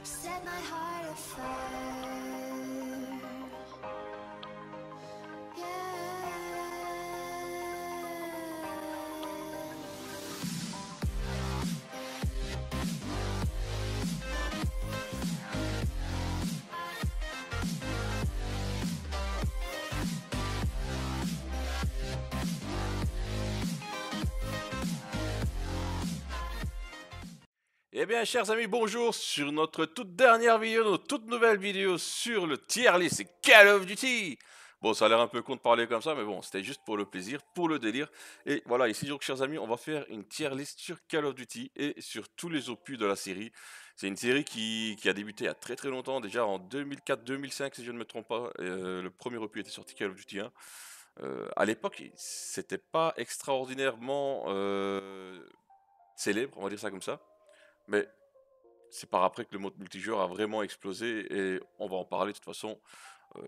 set my heart afire. Eh bien, chers amis, bonjour sur notre toute dernière vidéo, notre toute nouvelle vidéo sur le tier list et Call of Duty. Bon, ça a l'air un peu con de parler comme ça, mais bon, c'était juste pour le plaisir, pour le délire. Et voilà, ici, donc, chers amis, on va faire une tier list sur Call of Duty et sur tous les opus de la série. C'est une série qui a débuté il y a très très longtemps, déjà en 2004-2005, si je ne me trompe pas. Le premier opus était sorti Call of Duty 1. À l'époque, c'était pas extraordinairement célèbre, on va dire ça comme ça. Mais c'est par après que le mode multijoueur a vraiment explosé et on va en parler de toute façon euh,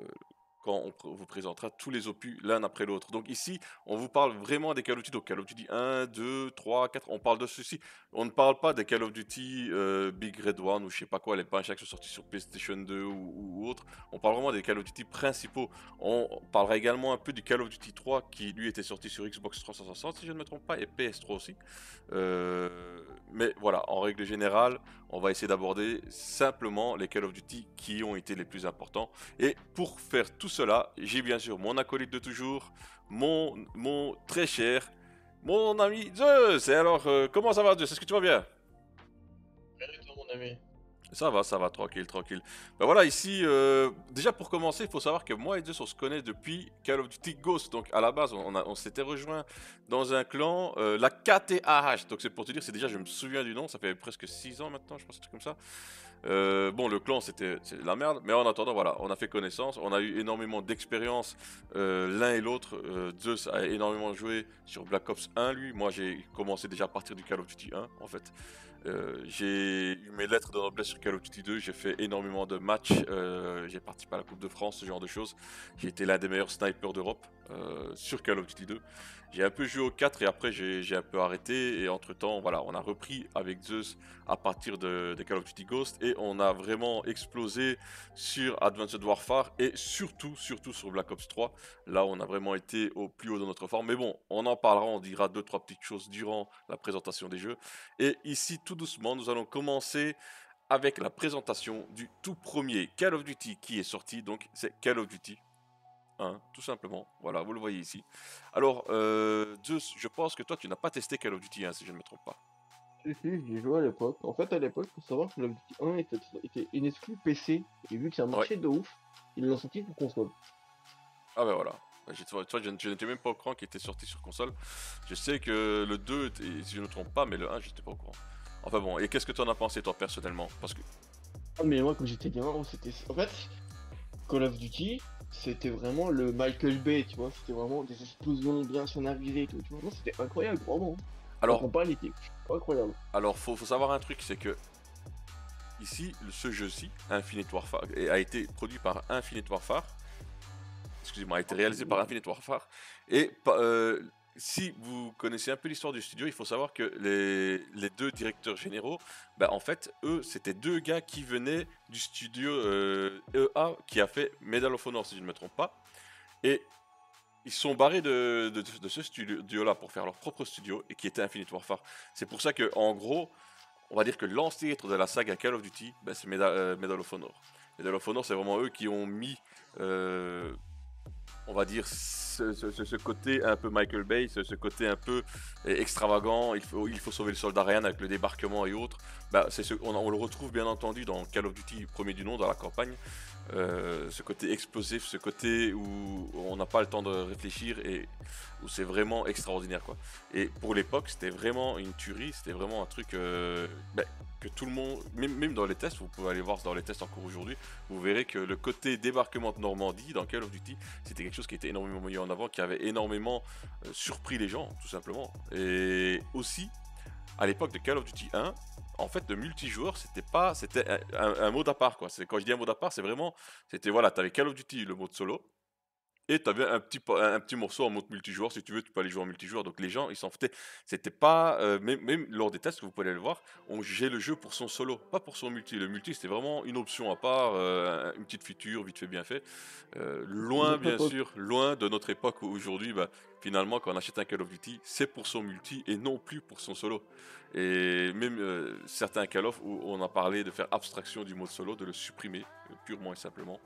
quand vous présentera tous les opus l'un après l'autre. Donc ici, on vous parle vraiment des Call of Duty, donc Call of Duty 1, 2, 3, 4, on parle de ceci. On ne parle pas des Call of Duty Big Red One ou je sais pas quoi, les pinches qui sont sortis sur PlayStation 2 ou autre. On parle vraiment des Call of Duty principaux. On parlera également un peu du Call of Duty 3 qui lui était sorti sur Xbox 360 si je ne me trompe pas et PS3 aussi. Mais voilà, en règle générale, on va essayer d'aborder simplement les Call of Duty qui ont été les plus importants. Et pour faire tout cela, j'ai bien sûr mon acolyte de toujours, mon très cher, mon ami Zeus. Et alors, comment ça va Zeus? Est-ce que tu vas bien? Bien et toi, mon ami? Ça va, tranquille, tranquille. Ben voilà, ici, déjà pour commencer, il faut savoir que moi et Zeus, on se connaît depuis Call of Duty Ghost. Donc à la base, on s'était rejoint dans un clan, la KTAH. Donc c'est pour te dire, c'est déjà, je me souviens du nom, ça fait presque 6 ans maintenant, je pense, un truc comme ça. Bon, le clan, c'est de la merde, mais en attendant, voilà, on a fait connaissance, on a eu énormément d'expérience l'un et l'autre. Zeus a énormément joué sur Black Ops 1, lui. Moi, j'ai commencé déjà à partir du Call of Duty 1, en fait. J'ai eu mes lettres de noblesse sur Call of Duty 2, j'ai fait énormément de matchs, j'ai participé à la Coupe de France, ce genre de choses. J'ai été l'un des meilleurs snipers d'Europe sur Call of Duty 2. J'ai un peu joué au 4 et après j'ai un peu arrêté et entre temps voilà on a repris avec Zeus à partir de Call of Duty Ghost et on a vraiment explosé sur Advanced Warfare et surtout sur Black Ops 3. Là on a vraiment été au plus haut de notre forme, mais bon on en parlera, on dira 2-3 petites choses durant la présentation des jeux. Et ici tout doucement nous allons commencer avec la présentation du tout premier Call of Duty qui est sorti, donc c'est Call of Duty 1, tout simplement. Voilà, vous le voyez ici. Alors, Zeus, je pense que toi, tu n'as pas testé Call of Duty 1, si je ne me trompe pas. Si, si, j'y joué à l'époque. En fait, à l'époque, faut savoir que Call of Duty 1 était une exclu PC. Et vu que ça Ouais. marchait de ouf, ils l'ont sorti pour console. Ah ben voilà. Toi, je n'étais même pas au courant qu'il était sorti sur console. Je sais que le 2, si je ne me trompe pas, mais le 1, j'étais pas au courant. Enfin bon, et qu'est-ce que tu en as pensé, toi, personnellement? Parce que... Ah, mais moi, quand j'étais gamin, c'était. En fait, Call of Duty, c'était vraiment le Michael Bay, tu vois. C'était vraiment des explosions bien scénarisées et tout, tu vois. Non, c'était incroyable, vraiment. La Alors, campagne était incroyable. faut savoir un truc, c'est que ici, ce jeu-ci, Infinite Warfare, a été produit par Infinite Warfare. Excusez-moi, a été réalisé par Infinite Warfare. Et si vous connaissez un peu l'histoire du studio, il faut savoir que les deux directeurs généraux, bah, en fait, eux, c'était deux gars qui venaient du studio EA qui a fait Medal of Honor, si je ne me trompe pas. Et ils se sont barrés de ce studio-là pour faire leur propre studio et qui était Infinite Warfare. C'est pour ça que, en gros, on va dire que l'ancêtre de la saga Call of Duty, bah, c'est Medal of Honor. Medal of Honor, c'est vraiment eux qui ont mis on va dire, ce côté un peu Michael Bay, ce côté un peu extravagant, il faut sauver le soldat Ryan avec le débarquement et autres. Bah, on le retrouve bien entendu dans Call of Duty premier du nom, dans la campagne. Ce côté explosif, ce côté où on n'a pas le temps de réfléchir et où c'est vraiment extraordinaire quoi. Et pour l'époque, c'était vraiment une tuerie, c'était vraiment un truc que tout le monde, même dans les tests, vous pouvez aller voir dans les tests encore aujourd'hui, vous verrez que le côté débarquement de Normandie dans Call of Duty, c'était quelque chose qui était énormément mis en avant, qui avait énormément surpris les gens, tout simplement. Et aussi, à l'époque de Call of Duty 1, en fait, le multijoueur, c'était un mode à part, quoi. Quand je dis un mode à part, c'est vraiment, c'était voilà, t'avais Call of Duty, le mode solo, Et tu avais un petit morceau en mode multijoueur, si tu veux, tu peux aller jouer en multijoueur. Donc les gens, ils s'en foutaient. C'était pas, même lors des tests, vous pouvez aller le voir, on jugeait le jeu pour son solo, pas pour son multi. Le multi, c'était vraiment une option à part, une petite feature, vite fait, bien fait. Une Loin, autre bien époque. sûr, loin de notre époque où aujourd'hui, bah, finalement, quand on achète un Call of Duty, c'est pour son multi et non plus pour son solo. Et même certains Call of où on a parlé de faire abstraction du mode solo, de le supprimer, purement et simplement.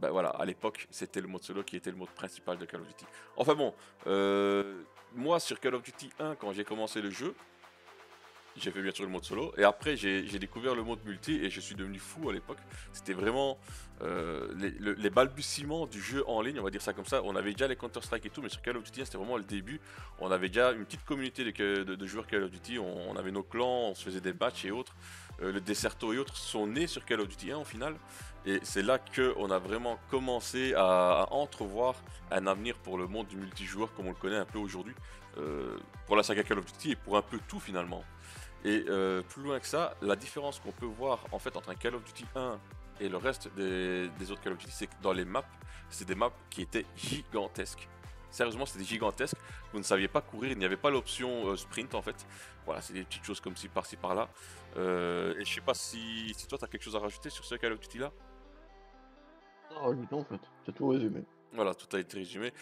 Bah voilà, à l'époque, c'était le mode solo qui était le mode principal de Call of Duty. Enfin bon, moi sur Call of Duty 1, quand j'ai commencé le jeu, j'ai fait bien sûr le mode solo, et après j'ai découvert le mode multi et je suis devenu fou à l'époque. C'était vraiment les balbutiements du jeu en ligne, on va dire ça comme ça. On avait déjà les Counter-Strike et tout, mais sur Call of Duty, c'était vraiment le début. On avait déjà une petite communauté de joueurs Call of Duty, on avait nos clans, on se faisait des matchs et autres. Le Deserto et autres sont nés sur Call of Duty 1 au final. Et c'est là qu'on a vraiment commencé à entrevoir un avenir pour le monde du multijoueur comme on le connaît un peu aujourd'hui. Pour la saga Call of Duty et pour un peu tout finalement. Et plus loin que ça, la différence qu'on peut voir en fait entre un Call of Duty 1 et le reste des autres Call of Duty, c'est que dans les maps, c'est des maps qui étaient gigantesques. Sérieusement, c'était gigantesque. Vous ne saviez pas courir, il n'y avait pas l'option sprint en fait. Voilà, c'est des petites choses comme ci par-ci par-là. Et je sais pas si toi tu as quelque chose à rajouter sur ce Call of Duty là. Non, rajouter en fait. T'as tout résumé. Voilà, tout a été résumé.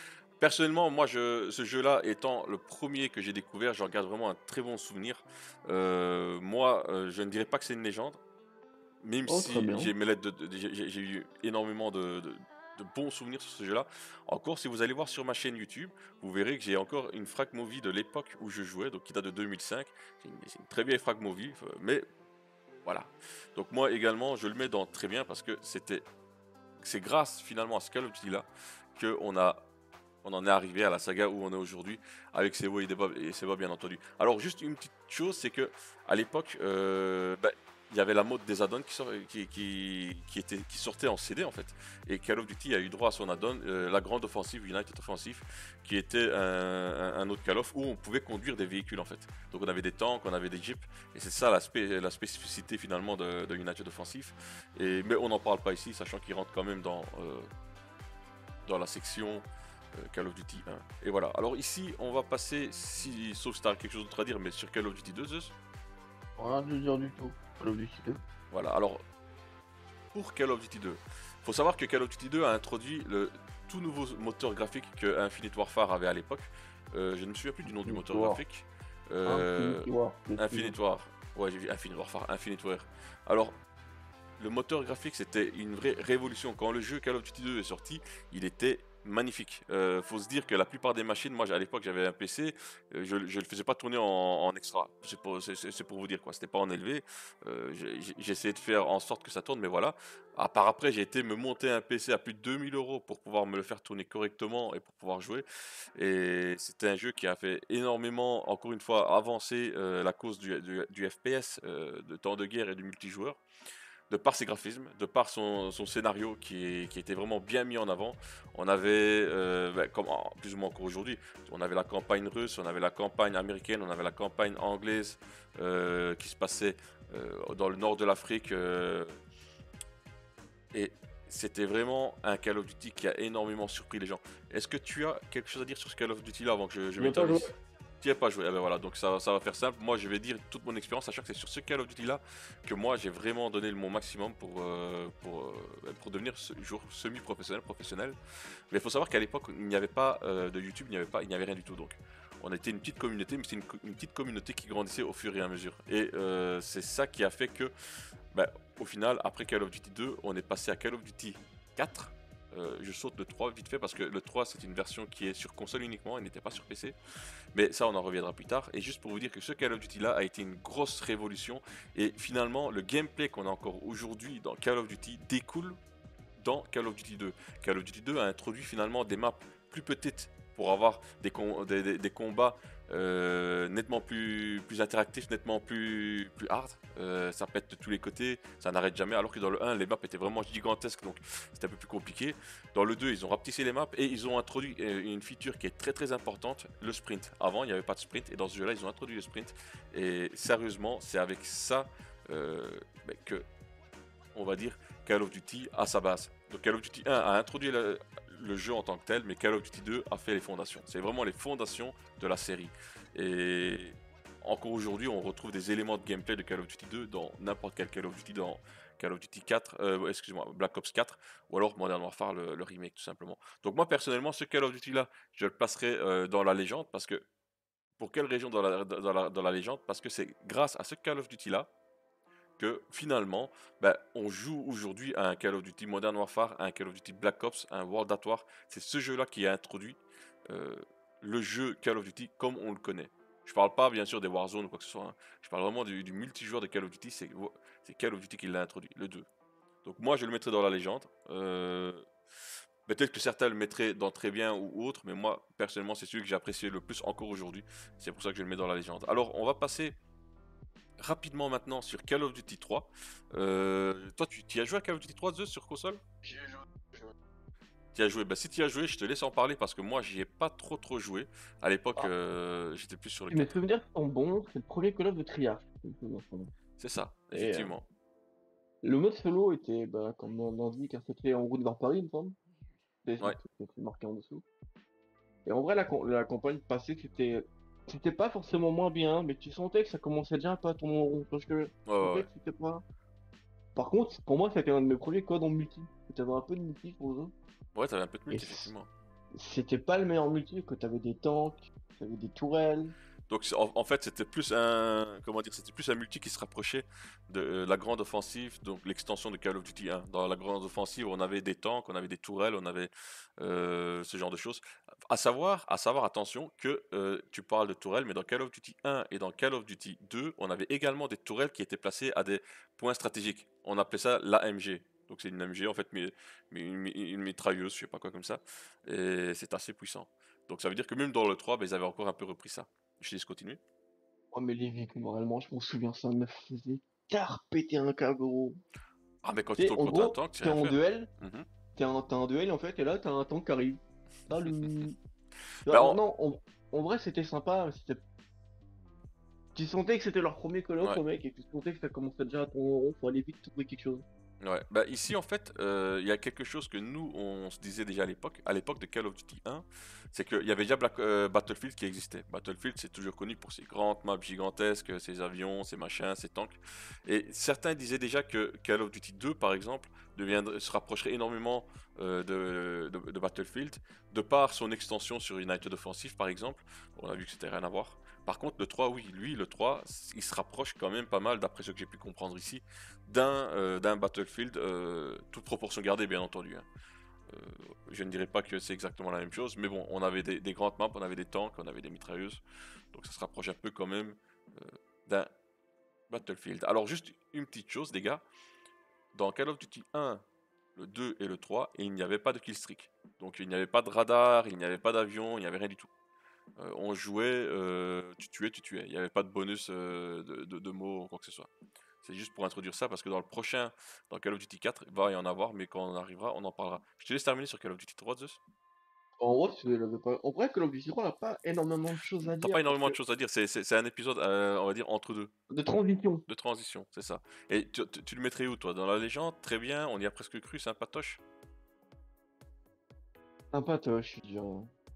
Personnellement, moi, ce jeu-là étant le premier que j'ai découvert, j'en garde vraiment un très bon souvenir. Moi, je ne dirais pas que c'est une légende, même Oh, très si bien. j'ai mes lettres j'ai eu énormément de bons souvenirs sur ce jeu-là. Encore, si vous allez voir sur ma chaîne YouTube, vous verrez que j'ai encore une frag movie de l'époque où je jouais, donc qui date de 2005. C'est une très vieille frag movie, mais voilà. Donc moi également, je le mets dans très bien parce que c'est grâce finalement à ce Call of Duty là qu'on a on en est arrivé à la saga où on est aujourd'hui avec ses hauts et ses bas bien entendu. Alors juste une petite chose, c'est que à l'époque, bah, il y avait la mode des add-ons qui sortait en CD en fait. Et Call of Duty a eu droit à son add-on, la grande offensive, United Offensive, qui était un autre Call of où on pouvait conduire des véhicules en fait. Donc on avait des tanks, on avait des jeeps, et c'est ça la spécificité finalement de United Offensive. Mais on n'en parle pas ici, sachant qu'il rentre quand même dans la section Call of Duty 1. Et voilà. Alors ici, on va passer, sauf si tu as quelque chose d'autre à dire, mais sur Call of Duty 2, Zeus. Rien de dire du tout. Call of Duty 2. Voilà. Alors, pour Call of Duty 2, faut savoir que Call of Duty 2 a introduit le tout nouveau moteur graphique que Infinite Warfare avait à l'époque. Je ne me souviens plus du nom du moteur War. graphique. Euh, Infinity War. Infinite War. Ouais, j'ai vu Infinite Warfare, Infinite War. Alors, le moteur graphique, c'était une vraie révolution. Quand le jeu Call of Duty 2 est sorti, il était magnifique. Faut se dire que la plupart des machines, moi à l'époque j'avais un PC, je le faisais pas tourner en extra. C'est pour vous dire quoi, c'était pas en élevé. J'essayais de faire en sorte que ça tourne, mais voilà. Par après, j'ai été me monter un PC à plus de 2000 € pour pouvoir me le faire tourner correctement et pour pouvoir jouer. Et c'était un jeu qui a fait énormément, encore une fois, avancer la cause du FPS, de temps de guerre et du multijoueur de par ses graphismes, de par son scénario qui était vraiment bien mis en avant. On avait, comme plus ou moins encore aujourd'hui, on avait la campagne russe, on avait la campagne américaine, on avait la campagne anglaise qui se passait dans le nord de l'Afrique. Et c'était vraiment un Call of Duty qui a énormément surpris les gens. Est-ce que tu as quelque chose à dire sur ce Call of Duty là avant que je J'ai pas joué. m'établisse? Tu n'y as pas joué, eh ben voilà, donc ça va faire simple. Moi je vais dire toute mon expérience, sachant que c'est sur ce Call of Duty là que moi j'ai vraiment donné mon maximum pour devenir semi-professionnel, professionnel. Mais il faut savoir qu'à l'époque il n'y avait pas de YouTube, il n'y avait rien du tout. Donc on était une petite communauté, mais c'est une petite communauté qui grandissait au fur et à mesure. Et c'est ça qui a fait que, bah, au final, après Call of Duty 2, on est passé à Call of Duty 4. Je saute le 3 vite fait parce que le 3 c'est une version qui est sur console uniquement, elle n'était pas sur PC. Mais ça on en reviendra plus tard. Et juste pour vous dire que ce Call of Duty là a été une grosse révolution. Et finalement le gameplay qu'on a encore aujourd'hui dans Call of Duty découle dans Call of Duty 2. Call of Duty 2 a introduit finalement des maps plus petites pour avoir des combats nettement plus interactifs, nettement plus hard. Ça pète de tous les côtés, ça n'arrête jamais. Alors que dans le 1, les maps étaient vraiment gigantesques, donc c'était un peu plus compliqué. Dans le 2, ils ont rapetissé les maps et ils ont introduit une feature qui est très très importante, le sprint. Avant, il n'y avait pas de sprint et dans ce jeu-là, ils ont introduit le sprint. Et sérieusement, c'est avec ça que, on va dire, Call of Duty à sa base. Donc Call of Duty 1 a introduit le jeu en tant que tel, mais Call of Duty 2 a fait les fondations. C'est vraiment les fondations de la série. Et encore aujourd'hui, on retrouve des éléments de gameplay de Call of Duty 2 dans n'importe quel Call of Duty, dans Call of Duty 4, excusez-moi, Black Ops 4, ou alors Modern Warfare, le remake tout simplement. Donc moi personnellement, ce Call of Duty là, je le placerai dans la légende parce que pour quelle région dans la légende? Parce que c'est grâce à ce Call of Duty là que finalement, ben, on joue aujourd'hui à un Call of Duty Modern Warfare, à un Call of Duty Black Ops, à un World at War. C'est ce jeu-là qui a introduit euh, le jeu Call of Duty comme on le connaît. Je parle pas bien sûr des Warzone ou quoi que ce soit, hein. Je parle vraiment du multijoueur de Call of Duty. C'est Call of Duty qui l'a introduit, le 2. Donc moi je le mettrai dans la légende. Peut-être que certains le mettraient dans très bien ou autre, mais moi personnellement c'est celui que j'ai apprécié le plus encore aujourd'hui. C'est pour ça que je le mets dans la légende. Alors on va passer rapidement maintenant sur Call of Duty 3. Toi, tu y as joué à Call of Duty 3 2 sur console? J'y ai joué. Tu y as joué. Bah, si tu y as joué, je te laisse en parler parce que moi, j'y ai pas trop joué. À l'époque, Ah, j'étais plus sur le mes 4. souvenirs sont bons, c'est le premier Call of de Treyarch. Si mes souvenirs sont bons. C'est ça, Et effectivement. le mode solo était, bah, comme on l'indique, c'était en route vers Paris, il me semble. Ouais, C'était marqué en dessous. Et en vrai, la campagne passée, c'était pas forcément moins bien, mais tu sentais que ça commençait déjà un peu à tourner en rond. Parce que ouais, tu ouais, sentais ouais. que c'était pas. Par contre, pour moi, c'était un de mes premiers codes en multi. T'avais un peu de multi pour le jeu. Ouais, t'avais un peu de Et multi, effectivement. c'était pas le meilleur multi, que t'avais des tanks, t'avais des tourelles. Donc en fait c'était plus un comment dire, c'était plus un multi qui se rapprochait de la grande offensive, donc l'extension de Call of Duty 1. Dans la grande offensive, on avait des tanks, on avait des tourelles, on avait ce genre de choses. À savoir attention que tu parles de tourelles, mais dans Call of Duty 1 et dans Call of Duty 2, on avait également des tourelles qui étaient placées à des points stratégiques. On appelait ça l'AMG. Donc c'est une AMG en fait, mais une mitrailleuse, je sais pas quoi comme ça. Et c'est assez puissant. Donc ça veut dire que même dans le 3, ben, ils avaient encore un peu repris ça. Je te laisse continuer. Oh, mais les véhicules, réellement, je m'en souviens, ça me faisait carpéter un câble, gros. Ah, mais quand tu Tu sais, tombes en contre un gros, tank, tu sais t'es rien en faire. duel, Mhm. t'as un duel en fait, et là t'as un tank qui arrive. Salut. Bah, Non, en vrai c'était sympa, tu sentais que c'était leur premier Call of ouais. au mec, et tu sentais que ça commençait déjà à tourner en rond, faut aller vite trouver quelque chose. Ouais. Bah, ici, en fait, il y a quelque chose que nous, on se disait déjà à l'époque de Call of Duty 1, c'est qu'il y avait déjà Battlefield qui existait. Battlefield, c'est toujours connu pour ses grandes maps gigantesques, ses avions, ses machins, ses tanks. Et certains disaient déjà que Call of Duty 2, par exemple, se rapprocherait énormément de Battlefield, de par son extension sur United Offensive, par exemple. On a vu que c'était rien à voir. Par contre, le 3, oui, lui, le 3, il se rapproche quand même pas mal, d'après ce que j'ai pu comprendre ici, d'un Battlefield, toute proportion gardée, bien entendu, hein. Euh, je ne dirais pas que c'est exactement la même chose, mais bon, on avait des grandes maps, on avait des tanks, on avait des mitrailleuses, donc ça se rapproche un peu quand même d'un Battlefield. Alors, juste une petite chose, les gars, dans Call of Duty 1, le 2 et le 3, il n'y avait pas de killstreak. Donc, il n'y avait pas de radar, il n'y avait pas d'avion, il n'y avait rien du tout. On jouait, tu tuais, tu tuais. Il n'y avait pas de bonus de mots ou quoi que ce soit. C'est juste pour introduire ça parce que dans le prochain, dans Call of Duty 4, il va y en avoir, mais quand on arrivera, on en parlera. Je te laisse terminer sur Call of Duty 3, Zeus. En vrai, en vrai, Call of Duty 3 n'a pas énormément de choses à T'as pas dire, parce énormément de que choses à dire, c'est un épisode, on va dire, entre deux, de transition. de transition, c'est ça. Et tu le mettrais où, toi? Dans la légende? Très bien, on y a presque cru, c'est un patoche. Sympatoche, je dirais.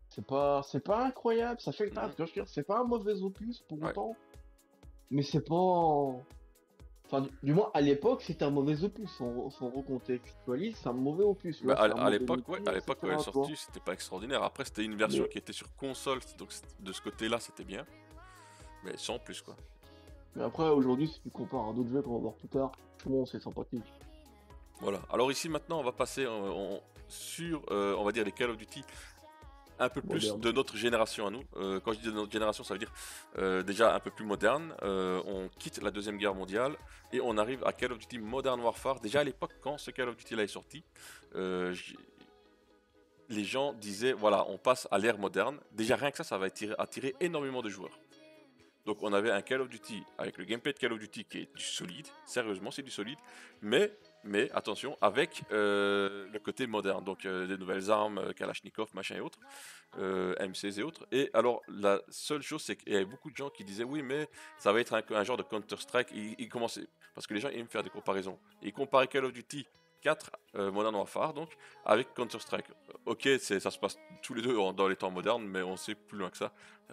C'est pas incroyable, ça fait le taf, Mhm. tu vois, je veux dire, c'est pas un mauvais opus pour Ouais. autant, mais c'est pas. Enfin, du moins, à l'époque, c'était un mauvais opus. Sans recontextualise, c'est un mauvais opus. Bah, Là, c'est un à mauvais l'époque, ouais, multi, à l'époque quand elle est etc. Tu vois. sortie, c'était pas extraordinaire. Après, c'était une version Mais, qui était sur console, donc de ce côté-là, c'était bien, mais sans plus, quoi. mais après, aujourd'hui, si tu compares à d'autres jeux qu'on va voir plus tard, franchement, c'est sympathique. Voilà. Alors ici, maintenant, on va passer sur, on va dire, les Call of Duty un peu plus Moderne. de notre génération à nous. Quand je dis de notre génération, ça veut dire déjà un peu plus moderne. On quitte la Deuxième Guerre mondiale et on arrive à Call of Duty Modern Warfare. Déjà à l'époque, quand ce Call of Duty là est sorti, euh, j- les gens disaient, voilà, on passe à l'ère moderne. Déjà rien que ça va attirer énormément de joueurs. Donc on avait un Call of Duty avec le gameplay de Call of Duty qui est du solide, sérieusement c'est du solide, mais, mais attention, avec le côté moderne, donc des nouvelles armes, Kalachnikov, machin et autres, M16 et autres. Et alors la seule chose c'est qu'il y avait beaucoup de gens qui disaient oui mais ça va être un genre de Counter-Strike, ils commençaient, parce que les gens aiment faire des comparaisons, ils comparaient Call of Duty 4 Modern Warfare, donc, avec Counter-Strike. Ok, ça se passe tous les deux dans les temps modernes, mais on sait plus loin que ça.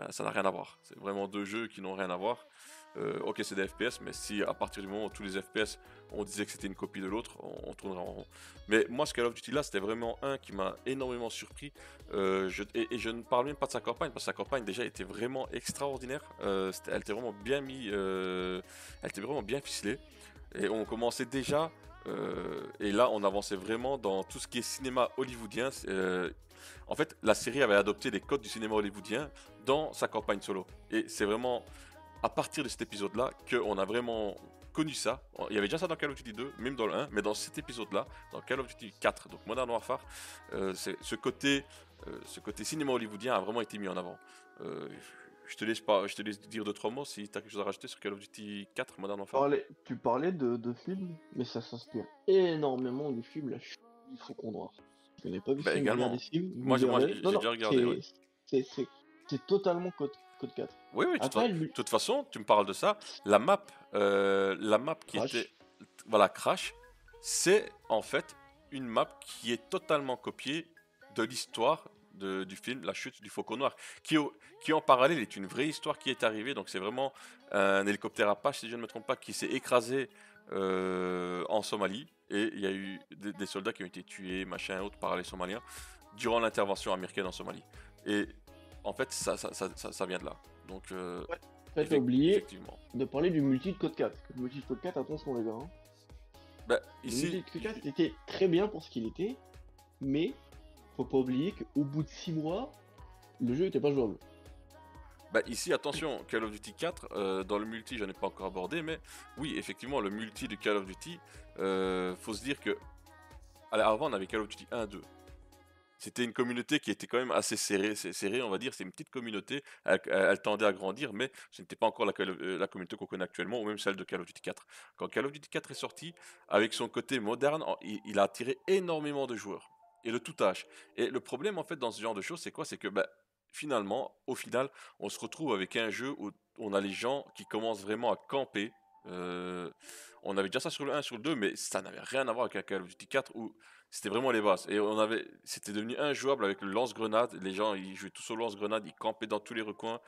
Ça n'a rien à voir. C'est vraiment deux jeux qui n'ont rien à voir. Ok, c'est des FPS, mais si à partir du moment où tous les FPS, on disait que c'était une copie de l'autre, on tournerait en rond. Mais moi, ce Call of Duty là, c'était vraiment un qui m'a énormément surpris. Et je ne parle même pas de sa campagne, parce que sa campagne déjà était vraiment extraordinaire. Elle était vraiment bien elle était vraiment bien ficelée. Et on commençait déjà, et là on avançait vraiment dans tout ce qui est cinéma hollywoodien. En fait, la série avait adopté les codes du cinéma hollywoodien dans sa campagne solo. Et c'est vraiment à partir de cet épisode-là qu'on a vraiment connu ça. Il y avait déjà ça dans Call of Duty 2, même dans le 1, mais dans cet épisode-là, dans Call of Duty 4, donc Modern Warfare, ce côté cinéma hollywoodien a vraiment été mis en avant. Je te laisse dire 2-3 mots si tu as quelque chose à rajouter sur Call of Duty 4 Modern Warfare. Tu parlais de films, mais ça s'inspire énormément du film La Chute du Faucon Noir. Si vous n'avez pas vu ce Bah film, regardez également. ce film, vous Moi j'ai verrez. Non, non, déjà regardé, ouais. c'est totalement code 4. Oui, oui, Après, de toute façon, tu me parles de ça. La map qui Crash. était, voilà, Crash, c'est en fait une map qui est totalement copiée de l'histoire du film La Chute du Faucon Noir, qui en parallèle est une vraie histoire qui est arrivée. Donc c'est vraiment un hélicoptère Apache, si je ne me trompe pas, qui s'est écrasé en Somalie. Et il y a eu des soldats qui ont été tués, machin, autre, par les Somaliens, durant l'intervention américaine en Somalie. Et en fait, ça vient de là. Donc, Ouais. Après, t'as oublié effectivement. de parler du multi de code 4. Le multi de code 4, attention les gars. Hein. Bah, Le ici, multi de code 4 était très bien pour ce qu'il était, mais faut pas oublier qu'au bout de 6 mois, le jeu était pas jouable. bah, ici, attention, Call of Duty 4, dans le multi, je n'ai pas encore abordé, mais oui, effectivement, le multi de Call of Duty, faut se dire que, avant, on avait Call of Duty 1, 2. C'était une communauté qui était quand même assez serrée, on va dire. C'est une petite communauté, elle tendait à grandir, mais ce n'était pas encore la communauté qu'on connaît actuellement, ou même celle de Call of Duty 4. Quand Call of Duty 4 est sorti, avec son côté moderne, il a attiré énormément de joueurs, et de tout âge. Et le problème, en fait, dans ce genre de choses, c'est quoi? C'est que, bah, finalement, au final, on se retrouve avec un jeu où on a les gens qui commencent vraiment à camper. Euh, on avait déjà ça sur le 1, sur le 2, mais ça n'avait rien à voir avec un Call of Duty 4 où c'était vraiment les bases. Et c'était devenu injouable avec le lance-grenade. Les gens, ils jouaient tous au lance-grenade, ils campaient dans tous les recoins.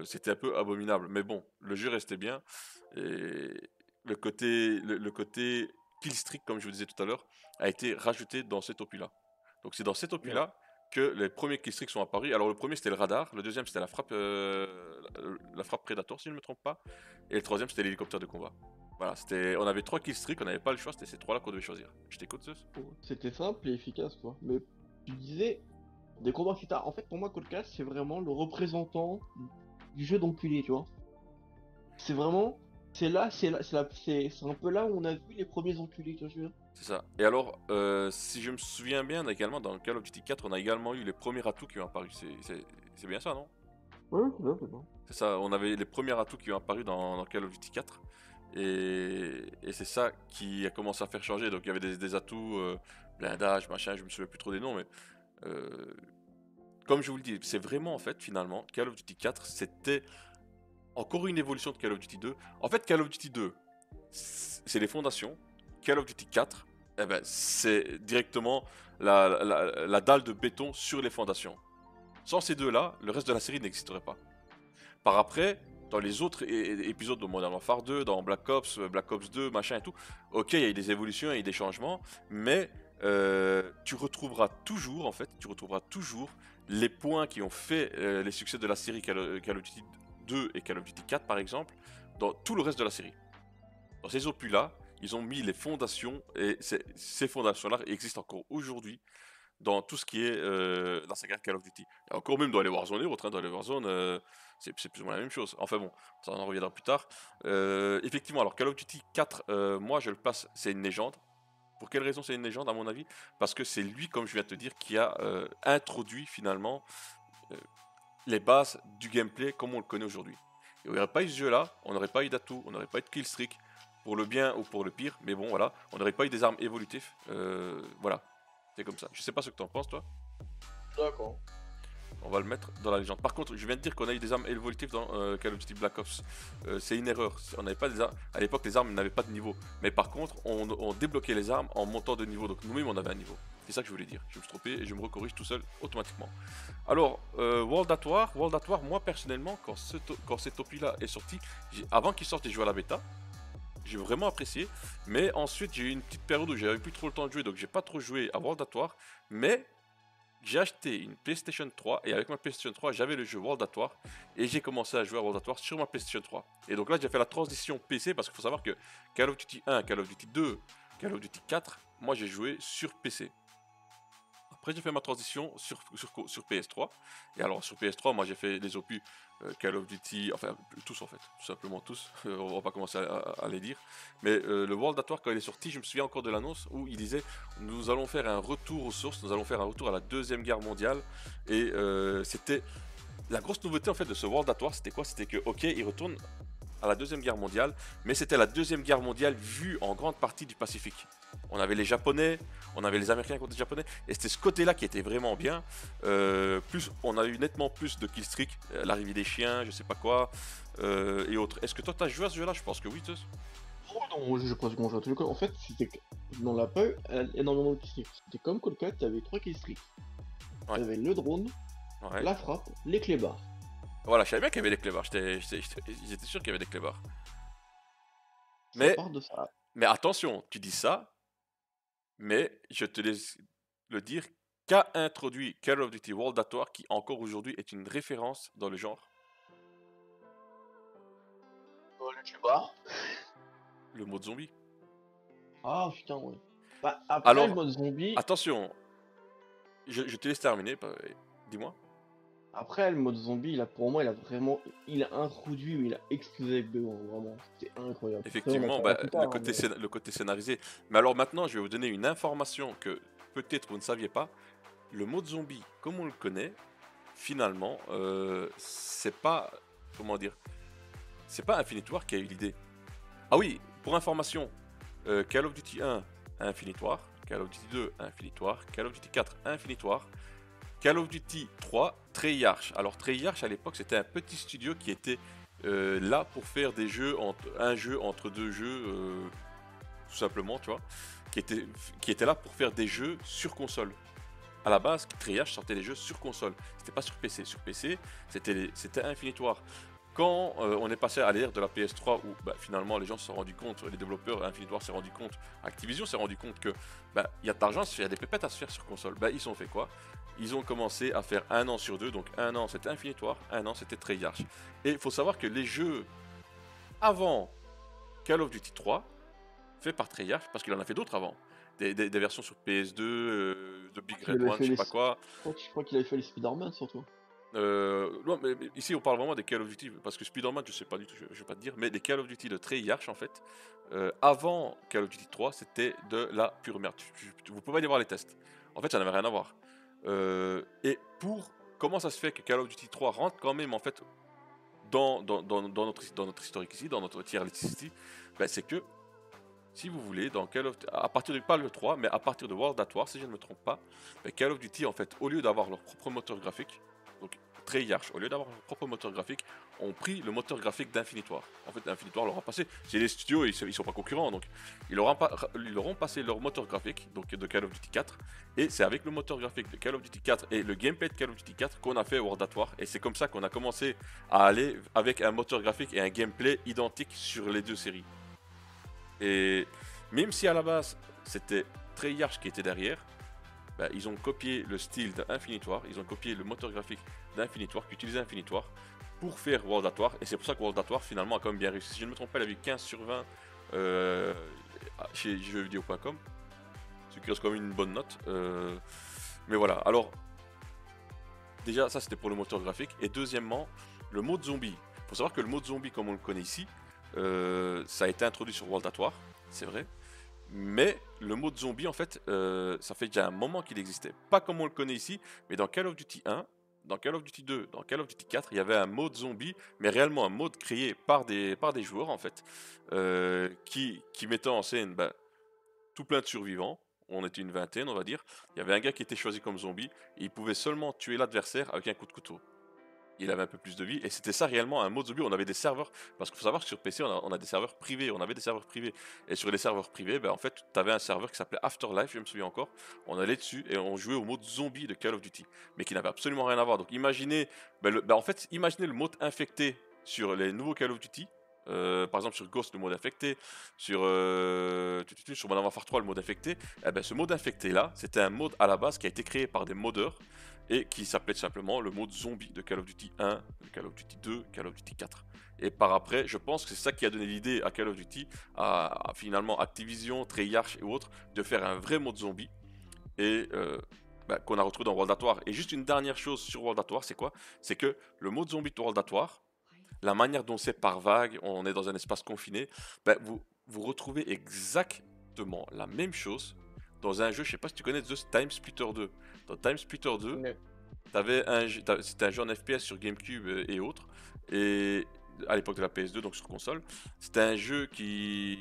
C'était un peu abominable. Mais bon, le jeu restait bien. Et le côté kill streak, comme je vous disais tout à l'heure, a été rajouté dans cet opus-là. Donc c'est dans cet Ouais. opus-là que les premiers killstreaks sont apparus. Alors le premier c'était le radar, le deuxième c'était la frappe Predator si je ne me trompe pas, et le troisième c'était l'hélicoptère de combat. Voilà, on avait 3 killstreaks, on n'avait pas le choix, c'était ces trois-là qu'on devait choisir. Je t'écoute, Zeus. C'était simple et efficace, quoi. Mais tu disais, des combats etc. En fait, pour moi, Code 4, c'est vraiment le représentant du jeu d'enculé, tu vois. C'est vraiment. C'est un peu là où on a vu les premiers enculés, tu vois, je veux dire. C'est ça. Et alors, si je me souviens bien, également dans Call of Duty 4, on a également eu les premiers atouts qui ont apparu. C'est bien ça, non? Ouais, c'est ça, c'est ça. C'est ça, on avait les premiers atouts qui ont apparu dans Call of Duty 4. Et c'est ça qui a commencé à faire changer. Donc il y avait des atouts, blindage, machin, je me souviens plus trop des noms, mais euh, comme je vous le dis, c'est vraiment en fait finalement Call of Duty 4, c'était encore une évolution de Call of Duty 2. En fait, Call of Duty 2, c'est les fondations. Call of Duty 4, eh ben, c'est directement la dalle de béton sur les fondations. Sans ces deux-là, le reste de la série n'existerait pas. Par après, dans les autres épisodes de Modern Warfare 2, dans Black Ops 2, machin et tout, ok, il y a eu des évolutions, il y a eu des changements, mais tu retrouveras toujours, en fait, les points qui ont fait les succès de la série Call of Duty 2 et Call of Duty 4, par exemple, dans tout le reste de la série. Dans ces opus-là, ils ont mis les fondations, et ces fondations-là existent encore aujourd'hui dans tout ce qui est la saga Call of Duty. Et encore même dans les Warzone et autres, hein, dans les Warzone, c'est plus ou moins la même chose. Enfin bon, ça en reviendra plus tard. Effectivement, alors Call of Duty 4, moi je le place, c'est une légende. Pour quelle raison c'est une légende à mon avis? Parce que c'est lui, comme je viens de te dire, qui a introduit finalement euh, les bases du gameplay comme on le connaît aujourd'hui. Il n'y aurait pas eu ce jeu-là, on n'aurait pas eu d'atout, on n'aurait pas eu de killstreak, pour le bien ou pour le pire, mais bon voilà, on n'aurait pas eu des armes évolutives. Voilà, c'est comme ça. Je sais pas ce que t'en penses, toi. D'accord. On va le mettre dans la légende. Par contre, je viens de dire qu'on a eu des armes évolutives dans Call of Duty Black Ops. C'est une erreur. On n'avait pas des armes. À l'époque, les armes n'avaient pas de niveau. Mais par contre, on débloquait les armes en montant de niveau. Donc nous-mêmes, on avait un niveau. C'est ça que je voulais dire. Je me suis trompé et je me recorrige tout seul automatiquement. Alors, World at War, moi personnellement, quand cette opie-là est sortie, avant qu'il sorte, j'ai joué à la bêta. J'ai vraiment apprécié. Mais ensuite, j'ai eu une petite période où j'avais plus trop le temps de jouer. Donc, j'ai pas trop joué à World at War. Mais j'ai acheté une PlayStation 3 et avec ma PlayStation 3 j'avais le jeu World at War et j'ai commencé à jouer à World at War sur ma PlayStation 3. Et donc là j'ai fait la transition PC parce qu'il faut savoir que Call of Duty 1, Call of Duty 2, Call of Duty 4, moi j'ai joué sur PC. Après j'ai fait ma transition sur PS3. Et alors sur PS3 moi j'ai fait les opus Call of Duty, enfin tous en fait, tout simplement tous, on va pas commencer à les dire. Mais le World at War quand il est sorti, je me souviens encore de l'annonce où il disait nous allons faire un retour aux sources, nous allons faire un retour à la Deuxième Guerre mondiale. Et c'était la grosse nouveauté en fait de ce World at War, c'était quoi? C'était que ok il retourne à la Deuxième Guerre mondiale, mais c'était la Deuxième Guerre mondiale vue en grande partie du Pacifique. On avait les Japonais, on avait les Américains contre les Japonais, et c'était ce côté-là qui était vraiment bien. Plus, on a eu nettement plus de killstreak, l'arrivée des chiens, je sais pas quoi, et autres. Est-ce que toi t'as joué à ce jeu-là? Je pense que oui, Zeus. Oh non, je pense qu'on joue à tous les cas. En fait, c'était que dans la pas eu énormément de killstreaks. C'était comme Call 4, t'avais 3 killstreaks. Ouais. T'avais le drone, Ouais. la frappe, les clébards. Voilà, je savais bien qu'il y avait des clébards, j'étais sûr qu'il y avait des clébards. Ça Mais, part de ça. mais attention, tu dis ça, mais je te laisse le dire qu'a introduit Call of Duty World at War qui encore aujourd'hui est une référence dans le genre. Le clébard. Le mode zombie. Ah putain, ouais. Bah, après Alors, le mode zombie, attention, je te laisse terminer, dis-moi. après le mode zombie, pour moi, il a introduit, mais il a explosé avec dedans, vraiment. C'était incroyable. Après, on en Effectivement, parlera plus tard, hein, mais- le côté scénarisé. Mais alors maintenant, je vais vous donner une information que peut-être vous ne saviez pas. Le mode zombie, comme on le connaît, finalement, c'est pas, comment dire, c'est pas Infinite War qui a eu l'idée. Ah oui, pour information, Call of Duty 1, Infinite War, Call of Duty 2, Infinite War, Call of Duty 4, Infinite War, Call of Duty 3, Treyarch. Alors Treyarch à l'époque c'était un petit studio qui était là pour faire des jeux, un jeu entre deux jeux, tout simplement, tu vois, qui était là pour faire des jeux sur console. À la base, Treyarch sortait des jeux sur console, c'était pas sur PC. Sur PC, c'était Infinite War. Quand on est passé à l'ère de la PS3 où bah, finalement les gens se sont rendus compte, les développeurs Infinite War s'est rendu compte, Activision s'est rendu compte que bah, y a de l'argent à se faire, il y a des pépettes à se faire sur console. Bah, ils ont fait quoi? Ils ont commencé à faire un an sur deux, donc un an c'était Infinite War, un an c'était Treyarch. Et il faut savoir que les jeux avant Call of Duty 3, faits par Treyarch, parce qu'il en a fait d'autres avant, des versions sur PS2, de Big Il Red avait One, fait je sais les... pas quoi. Je crois qu'il avait fait les Spider-Man surtout. Non, mais ici on parle vraiment des Call of Duty, parce que Spider-Man je sais pas du tout, je vais pas te dire, mais les Call of Duty de Treyarch en fait, avant Call of Duty 3 c'était de la pure merde. Vous pouvez aller voir les tests. En fait ça n'avait rien à voir. Comment ça se fait que Call of Duty 3 rentre quand même en fait dans notre historique ici, dans notre tier list ici, ben, c'est que si vous voulez, dans Call of à partir de pas le 3, mais à partir de World at War, si je ne me trompe pas, ben, Call of Duty en fait, au lieu d'avoir leur propre moteur graphique, donc Treyarch, au lieu d'avoir leur propre moteur graphique, ont pris le moteur graphique d'Infinite War. En fait, Infinite War leur a passé. C'est les studios, ils sont pas concurrents, donc ils leur ont passé leur moteur graphique, donc de Call of Duty 4, et c'est avec le moteur graphique de Call of Duty 4 et le gameplay de Call of Duty 4 qu'on a fait World at War, et c'est comme ça qu'on a commencé à aller avec un moteur graphique et un gameplay identique sur les deux séries. Et même si à la base c'était Treyarch qui était derrière, bah, ils ont copié le style d'Infinite War, ils ont copié le moteur graphique d'Infinite War, qui utilisait Infinite War pour faire World at War, et c'est pour ça que World at War finalement a quand même bien réussi. Si je ne me trompe pas, il a eu 15 sur 20 chez jeuxvideo.com, ce qui reste quand même une bonne note. Mais voilà, alors déjà ça c'était pour le moteur graphique, et deuxièmement, le mode zombie. Il faut savoir que le mode zombie comme on le connaît ici, ça a été introduit sur World at War, c'est vrai. Mais le mode zombie, en fait, ça fait déjà un moment qu'il existait. Pas comme on le connaît ici, mais dans Call of Duty 1, dans Call of Duty 2, dans Call of Duty 4, il y avait un mode zombie, mais réellement un mode créé par des joueurs, en fait, qui mettait en scène bah, tout plein de survivants. on était une vingtaine, on va dire. Il y avait un gars qui était choisi comme zombie, et il pouvait seulement tuer l'adversaire avec un coup de couteau. Il avait un peu plus de vie, et c'était ça réellement un mode zombie. On avait des serveurs, parce qu'il faut savoir que sur PC, on a des serveurs privés, on avait des serveurs privés. Et sur les serveurs privés, ben, en fait, tu avais un serveur qui s'appelait Afterlife, je me souviens encore. On allait dessus et on jouait au mode zombie de Call of Duty, mais qui n'avait absolument rien à voir. Donc imaginez, en fait, imaginez le mode infecté sur les nouveaux Call of Duty. Par exemple sur Ghost le mode infecté, sur Modern Warfare 3 le mode infecté, eh ben, ce mode infecté là, c'était un mode à la base qui a été créé par des modeurs et qui s'appelait tout simplement le mode zombie de Call of Duty 1, de Call of Duty 2, Call of Duty 4. Et par après, je pense que c'est ça qui a donné l'idée à Call of Duty, à finalement Activision, Treyarch et autres, de faire un vrai mode zombie et qu'on a retrouvé dans World at War. Et juste une dernière chose sur World at War, c'est quoi? C'est que le mode zombie de World at War, la manière dont c'est par vague, on est dans un espace confiné, vous retrouvez exactement la même chose dans un jeu, je sais pas si tu connais The Time Splitter 2. Dans Time Splitter 2, Mais c'était un jeu en FPS sur GameCube et autres, et à l'époque de la PS2, donc sur console. C'était un jeu tu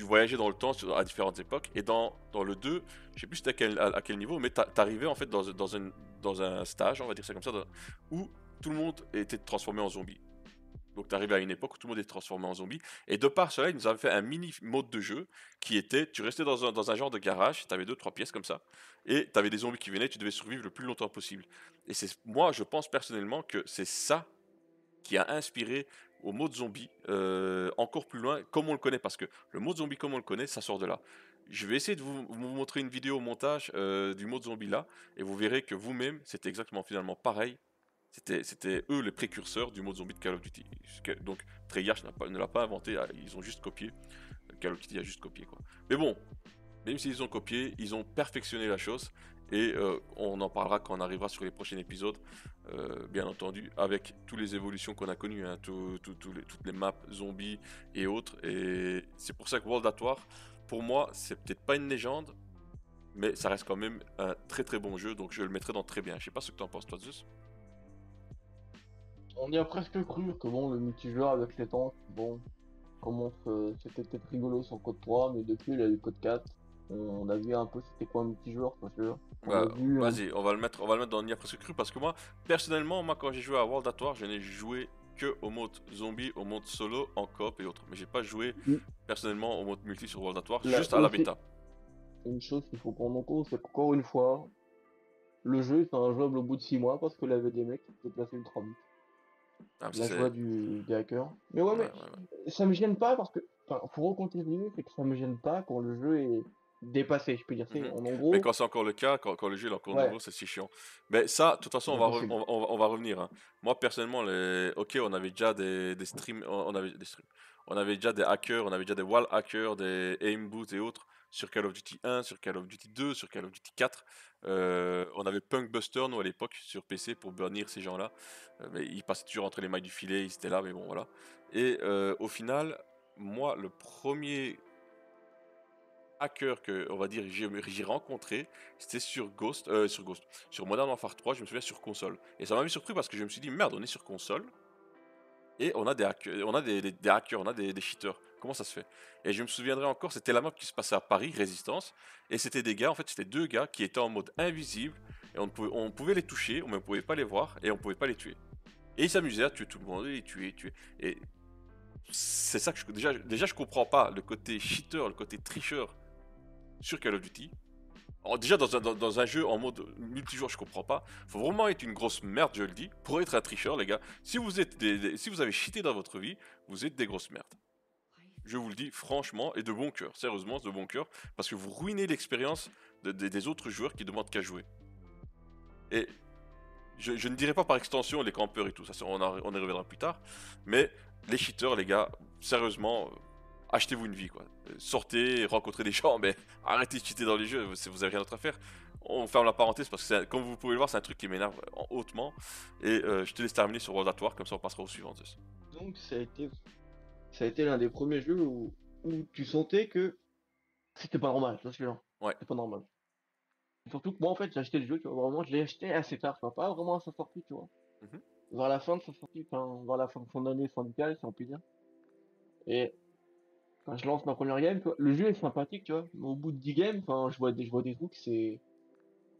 voyageais dans le temps à différentes époques, et dans le 2, je sais plus c'était à quel niveau, mais t'arrivais en fait dans un stage, on va dire ça comme ça, où tout le monde était transformé en zombie. Donc tu arrives à une époque où tout le monde est transformé en zombie. Et de par cela, ils nous avaient fait un mini mode de jeu qui était, tu restais dans un genre de garage, tu avais deux, trois pièces comme ça, et tu avais des zombies qui venaient, tu devais survivre le plus longtemps possible. Et moi, je pense personnellement que c'est ça qui a inspiré au mode zombie encore plus loin, comme on le connaît, parce que le mode zombie comme on le connaît, ça sort de là. Je vais essayer de vous montrer une vidéo au montage du mode zombie là, et vous verrez que vous-même, c'était exactement finalement pareil. C'était eux les précurseurs du mode zombie de Call of Duty. Donc Treyarch ne l'a pas inventé, ils ont juste copié. Call of Duty a juste copié quoi. Mais bon, même s'ils ont copié, ils ont perfectionné la chose. Et on en parlera quand on arrivera sur les prochains épisodes, bien entendu, avec toutes les évolutions qu'on a connues, hein, toutes les maps zombies et autres. Et c'est pour ça que World at War, pour moi, c'est peut-être pas une légende, mais ça reste quand même un très très bon jeu, donc je le mettrai dans très bien. Je sais pas ce que tu en penses, toi, Zeus. on y a presque cru que bon, le multijoueur avec les temps, bon, c'était peut-être rigolo sur Code 3, mais depuis il y a eu Code 4. On a vu un peu c'était quoi un multijoueur, pas sûr. On a Bah, vu un... vas-y, on va le mettre dans Nier presque cru parce que moi, personnellement, quand j'ai joué à World at War, je n'ai joué que au mode zombie, au mode solo, en coop et autres. Mais j'ai pas joué personnellement au mode multi sur World at War, Là juste à la aussi, bêta. une chose qu'il faut prendre en compte, c'est qu'encore une fois, le jeu est injouable au bout de 6 mois parce qu'il avait des mecs qui se déplaçaient ultra vite. Ah, ça La joie c'est. des hackers. Mais ouais, Ouais, mais ouais, ouais. ça me gêne pas parce que, enfin, faut recontinuer, c'est que ça me gêne pas quand le jeu est dépassé, je peux dire ça. Mhm. En Mais gros, quand c'est encore le cas, quand le jeu est encore ouais, nouveau, c'est si chiant. Mais ça, de toute façon, c'est pas possible. on va revenir, hein. Moi, personnellement, ok, on avait déjà des streams, on avait des streams. On avait déjà des hackers, on avait déjà des wall hackers, des aimboots et autres sur Call of Duty 1, sur Call of Duty 2, sur Call of Duty 4. On avait Punkbuster, nous, à l'époque, sur PC pour bannir ces gens-là. Mais ils passaient toujours entre les mailles du filet, ils étaient là, mais bon, voilà. Et au final, moi, le premier hacker que, on va dire, j'ai rencontré, c'était sur Modern Warfare 3, je me souviens sur console. Et ça m'avait surpris parce que je me suis dit, merde, on est sur console et on a des hackers, des hackers, on a des cheaters. Comment ça se fait? Et je me souviendrai encore, c'était la map qui se passait à Paris, Résistance, et c'était des gars, en fait, c'était deux gars qui étaient en mode invisible, et on pouvait les toucher, mais on pouvait pas les voir, et on pouvait pas les tuer. Et ils s'amusaient à tuer tout le monde, et tuer, tuer. Et c'est ça que déjà, je comprends pas le côté cheater, le côté tricheur sur Call of Duty. Alors déjà dans un jeu en mode multijoueur, je comprends pas. Faut vraiment être une grosse merde, je le dis, pour être un tricheur, les gars. Si vous êtes si vous avez cheaté dans votre vie, vous êtes des grosses merdes. Je vous le dis franchement et de bon cœur, sérieusement de bon cœur, parce que vous ruinez l'expérience des autres joueurs qui demandent qu'à jouer. Et je ne dirais pas par extension les campeurs et tout, ça on y reviendra plus tard, mais les cheaters, les gars, sérieusement, achetez-vous une vie quoi. Sortez, rencontrez des gens, mais arrêtez de cheater dans les jeux, vous avez rien d'autre à faire. On ferme la parenthèse parce que comme vous pouvez le voir, c'est un truc qui m'énerve hautement. Et je te laisse terminer sur World at War, comme ça on passera au suivant. Zeus. Donc ça a été l'un des premiers jeux où tu sentais que c'était pas normal, tu vois ce que je veux dire. Ouais. C'était pas normal. Surtout que moi en fait j'ai acheté le jeu, tu vois, vraiment je l'ai acheté assez tard, tu vois, pas vraiment à sa sortie, tu vois. Mhm. Vers la fin de sa sortie, enfin vers la fin de son année syndicale, si on peut dire. Et Enfin, je lance ma première game, tu vois. Le jeu est sympathique, tu vois. Mais au bout de 10 games, enfin, je vois des trucs, c'est.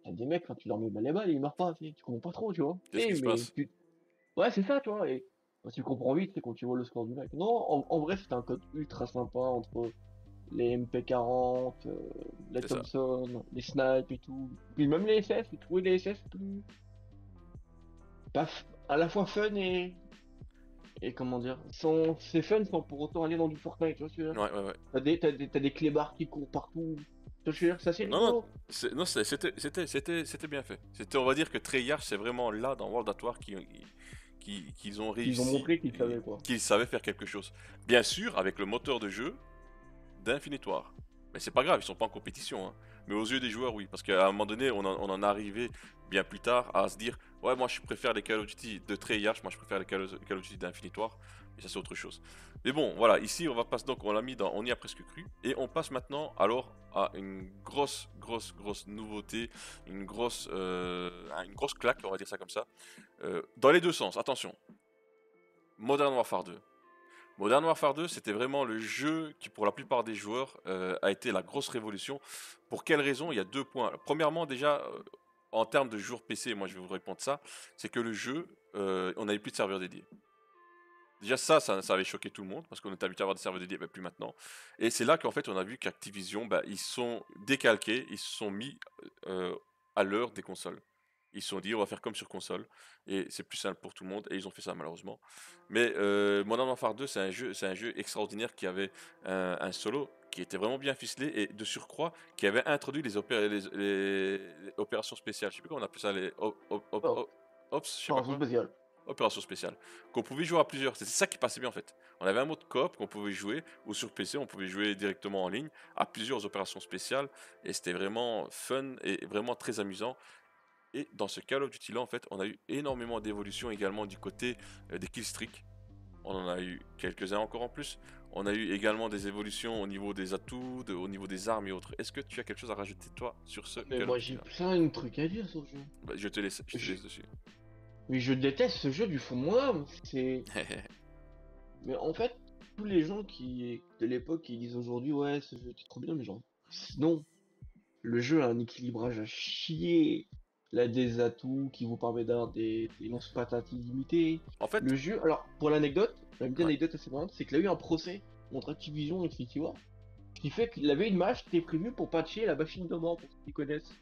Y a des mecs, quand tu leur mets les balles, ils meurent pas, tu comprends pas trop, tu vois. Qu'est-ce qui se Mais passe? ouais, c'est ça, tu vois. Et bah, tu comprends vite, c'est quand tu vois le score du mec. Non, en vrai, c'est un code ultra sympa entre les MP40, les C'est ça. Thompson, les snipes et tout. Puis même les SS, j'ai trouvé les SS plus. Pas à la fois fun et comment dire. C'est fun sans pour autant aller dans du Fortnite, tu vois ce que je veux dire. Ouais, ouais, ouais. T'as des clébards qui courent partout. Tu vois ce que je veux dire, c'est assez Non, non, rigolo. non, c'était bien fait. C'était, on va dire que Treyarch, c'est vraiment là, dans World at War, qu'ils ont Ils ont réussi montré qu'ils et savaient quoi. qu'ils savaient faire quelque chose. Bien sûr, avec le moteur de jeu d'Infinite War. Mais c'est pas grave, ils sont pas en compétition, hein. Mais aux yeux des joueurs, oui. Parce qu'à un moment donné, on en est arrivé bien plus tard à se dire, ouais, moi je préfère les Call of Duty de Treyarch, moi je préfère les Call of Duty d'Infinite War. Et ça, c'est autre chose. Mais bon, voilà, ici, on va passer, donc on l'a mis dans, on y a presque cru. Et on passe maintenant, alors, à une grosse nouveauté, une grosse claque, on va dire ça comme ça. Dans les deux sens, attention. Modern Warfare 2. Modern Warfare 2, c'était vraiment le jeu qui, pour la plupart des joueurs, a été la grosse révolution. Pour quelle raison? Il y a deux points. Premièrement, déjà, en termes de joueurs PC, moi je vais vous répondre ça, c'est que le jeu, on n'avait plus de serveurs dédiés. Déjà ça avait choqué tout le monde parce qu'on était habitué à avoir des serveurs dédiés, mais plus maintenant. Et c'est là qu'en fait on a vu qu'Activision, bah, ils sont décalqués, ils se sont mis à l'heure des consoles. Ils se sont dit on va faire comme sur console et c'est plus simple pour tout le monde et ils ont fait ça malheureusement. Mais Modern Warfare 2 c'est un jeu extraordinaire qui avait un solo qui était vraiment bien ficelé et de surcroît qui avait introduit les opérations spéciales. Je sais plus comment on appelle ça, les Oh, ops, je sais pas opération quoi. spéciale. Opération spéciale. Qu'on pouvait jouer à plusieurs. C'est ça qui passait bien en fait. On avait un mode coop qu'on pouvait jouer, ou sur PC, on pouvait jouer directement en ligne à plusieurs opérations spéciales. Et c'était vraiment fun et vraiment très amusant. Et dans ce Call of Duty là, en fait, on a eu énormément d'évolutions également du côté des killstreaks. On en a eu quelques-uns encore en plus. On a eu également des évolutions au niveau des atouts, au niveau des armes et autres. Est-ce que tu as quelque chose à rajouter toi sur ce Mais Call of moi Duty j'ai là? plein de trucs à dire sur ce jeu. Bah, je te Je- laisse dessus. Mais je déteste ce jeu du fond de mon âme. Mais en fait, tous les gens qui de l'époque qui disent aujourd'hui ouais ce jeu est trop bien, mais genre non. Le jeu a un équilibrage à chier. Il a des atouts qui vous permettent d'avoir des lance-patates illimités. En fait, Le jeu, alors pour l'anecdote, la petite ouais, anecdote assez marrante, c'est qu'il a eu un procès contre Activision et Infinity War, ce qui fait qu'il avait une match qui était prévue pour patcher la machine de mort, pour ceux qui connaissent,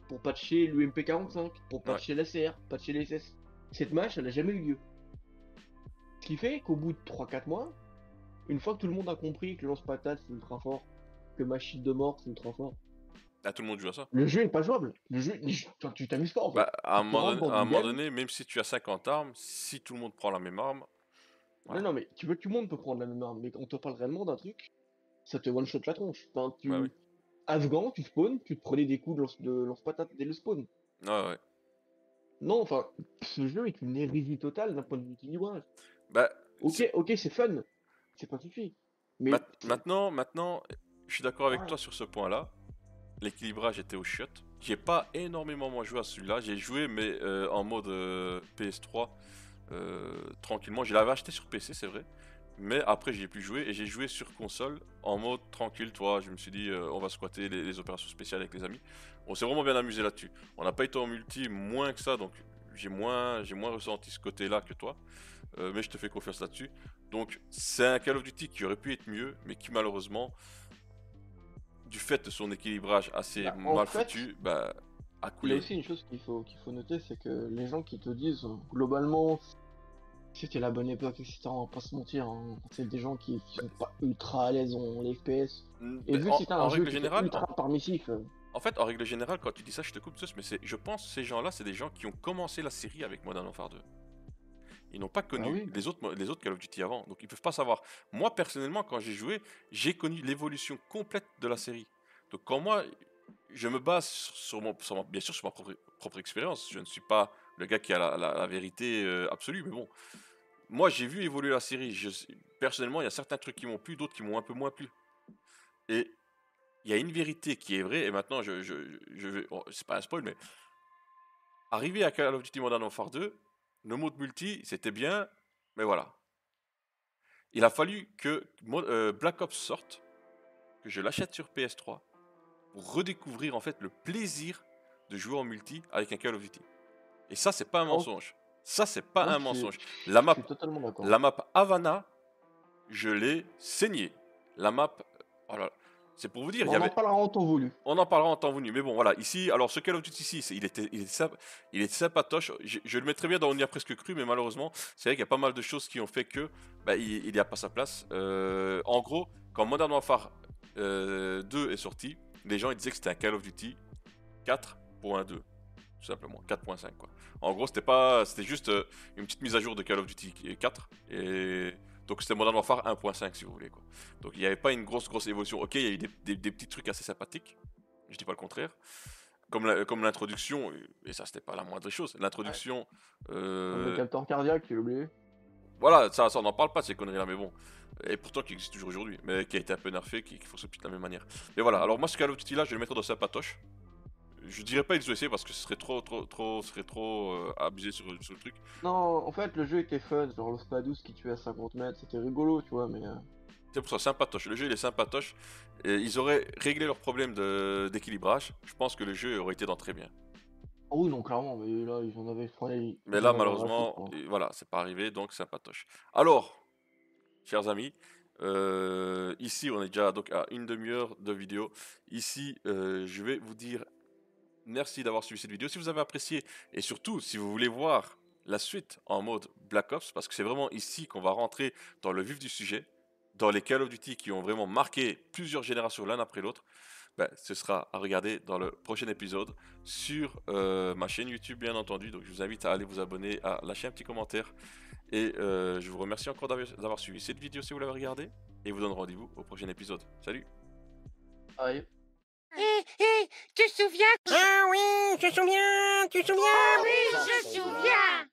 pour patcher l'UMP45, pour ouais. patcher l'ACR, patcher les SS. Cette match, elle n'a jamais eu lieu. Ce qui fait qu'au bout de 3-4 mois, une fois que tout le monde a compris que le lance-patate c'est ultra fort, que machine de mort c'est ultra fort, Ah, tout le monde joue à ça. le jeu est pas jouable. Enfin, tu t'amuses pas en fait. Bah, Tu rentres dans à un une moment game. donné, même si tu as 50 armes, si tout le monde prend la même arme, Non, voilà. non, mais tu veux que tout le monde peut prendre la même arme, mais on te parle réellement d'un truc, ça te one-shot la tronche. Enfin, Ouais, oui. Afghan, tu spawn, tu te prenais des coups de lance-patate dès le spawn. Ouais, ouais. Non, enfin, ce jeu est une hérésie totale d'un point de vue équilibrage. Bah, Ok, ok, c'est fun, c'est pas suffit. Mais, maintenant, je suis d'accord avec voilà. toi sur ce point-là. L'équilibrage était au chiottes. J'ai pas énormément moins joué à celui-là. J'ai joué, mais en mode PS3, tranquillement. Je l'avais acheté sur PC, c'est vrai. Mais après, j'y ai plus joué et j'ai joué sur console en mode tranquille. Toi, je me suis dit, on va squatter les opérations spéciales avec les amis. On s'est vraiment bien amusé là-dessus. On n'a pas été en multi moins que ça, donc j'ai moins ressenti ce côté-là que toi. Mais je te fais confiance là-dessus. Donc, c'est un Call of Duty qui aurait pu être mieux, mais qui malheureusement, du fait de son équilibrage assez Bah, en mal fait, foutu, bah, a il y a coulé. aussi une chose qu'il faut noter, c'est que les gens qui te disent, globalement, c'était la bonne époque, etc., on va pas se mentir, hein, c'est des gens qui sont pas ultra à l'aise en les FPS. Et Mais vu que c'était en un jeu règle qui était générale, ultra permissif, en fait, en règle générale, quand tu dis ça, je te coupe tous, mais je pense que ces gens-là, c'est des gens qui ont commencé la série avec Modern Warfare 2. Ils n'ont pas bah connu oui. les autres Call of Duty avant, donc ils peuvent pas savoir. Moi, personnellement, quand j'ai joué, j'ai connu l'évolution complète de la série. Donc quand moi, je me base bien sûr sur ma propre expérience. Je ne suis pas le gars qui a la vérité absolue, mais bon. Moi, j'ai vu évoluer la série. Personnellement, il y a certains trucs qui m'ont plu, d'autres qui m'ont un peu moins plu. Et il y a une vérité qui est vraie, et maintenant, c'est pas un spoil, mais arrivé à Call of Duty Modern Warfare 2, le mode multi, c'était bien, mais voilà. Il a fallu que Black Ops sorte, que je l'achète sur PS3 pour redécouvrir en fait le plaisir de jouer en multi avec un Call of Duty. Et ça, c'est pas un Oh, mensonge. Ça, c'est pas moi, un je suis, mensonge. je La map, suis totalement d'accord. la map Havana, je l'ai saignée. La map, oh là là, c'est pour vous dire, il Bon, y on en avait, parlera en temps voulu. on en parlera en temps venu. Mais bon, voilà, ici, alors ce Call of Duty ici, il est sympatoche. Je le mettrais bien dans On y a presque cru, mais malheureusement, c'est vrai qu'il y a pas mal de choses qui ont fait que bah, il n'y a pas sa place. En gros, quand Modern Warfare 2 est sorti, les gens ils disaient que c'était un Call of Duty 4.2, tout simplement, 4.5 quoi. En gros, c'était juste une petite mise à jour de Call of Duty 4 et donc c'était Modern Warfare 1.5 si vous voulez quoi. Donc il n'y avait pas une grosse évolution. Ok, il y a eu des petits trucs assez sympathiques, je dis pas le contraire. Comme l'introduction, et ça c'était pas la moindre chose, l'introduction, Comme le euh, capteur cardiaque, tu l'as oublié. voilà, ça on n'en parle pas de ces conneries là, mais bon. Et pourtant qui existe toujours aujourd'hui, mais qui a été un peu nerfé, qui fonctionne plus de la même manière. Mais voilà, alors moi ce Call of Duty là, je vais le mettre dans sympatoche. Je dirais pas XOC parce que ce serait trop abusé sur le truc. Non, en fait, le jeu était fun, genre le Spadous qui tuait à 50 mètres, c'était rigolo, tu vois, mais... C'est pour ça, sympatoche. Le jeu il est sympatoche. Et ils auraient réglé leur problème d'équilibrage. Je pense que le jeu aurait été dans très bien. Ah oui, non, clairement, mais là, ils en avaient... Enfin, Mais ils en là, avaient rien à foutre, malheureusement, quoi. voilà, c'est pas arrivé, donc sympatoche. Alors, chers amis, ici on est déjà donc à une demi-heure de vidéo. Ici, je vais vous dire merci d'avoir suivi cette vidéo. Si vous avez apprécié et surtout si vous voulez voir la suite en mode Black Ops, parce que c'est vraiment ici qu'on va rentrer dans le vif du sujet, dans les Call of Duty qui ont vraiment marqué plusieurs générations l'un après l'autre, ben, ce sera à regarder dans le prochain épisode sur ma chaîne YouTube bien entendu. Donc je vous invite à aller vous abonner, à lâcher un petit commentaire et je vous remercie encore d'avoir suivi cette vidéo si vous l'avez regardée et vous donne rendez-vous au prochain épisode. Salut! Allez. Tu te souviens? Ah oui, je me souviens, tu te souviens? Oui, je me souviens.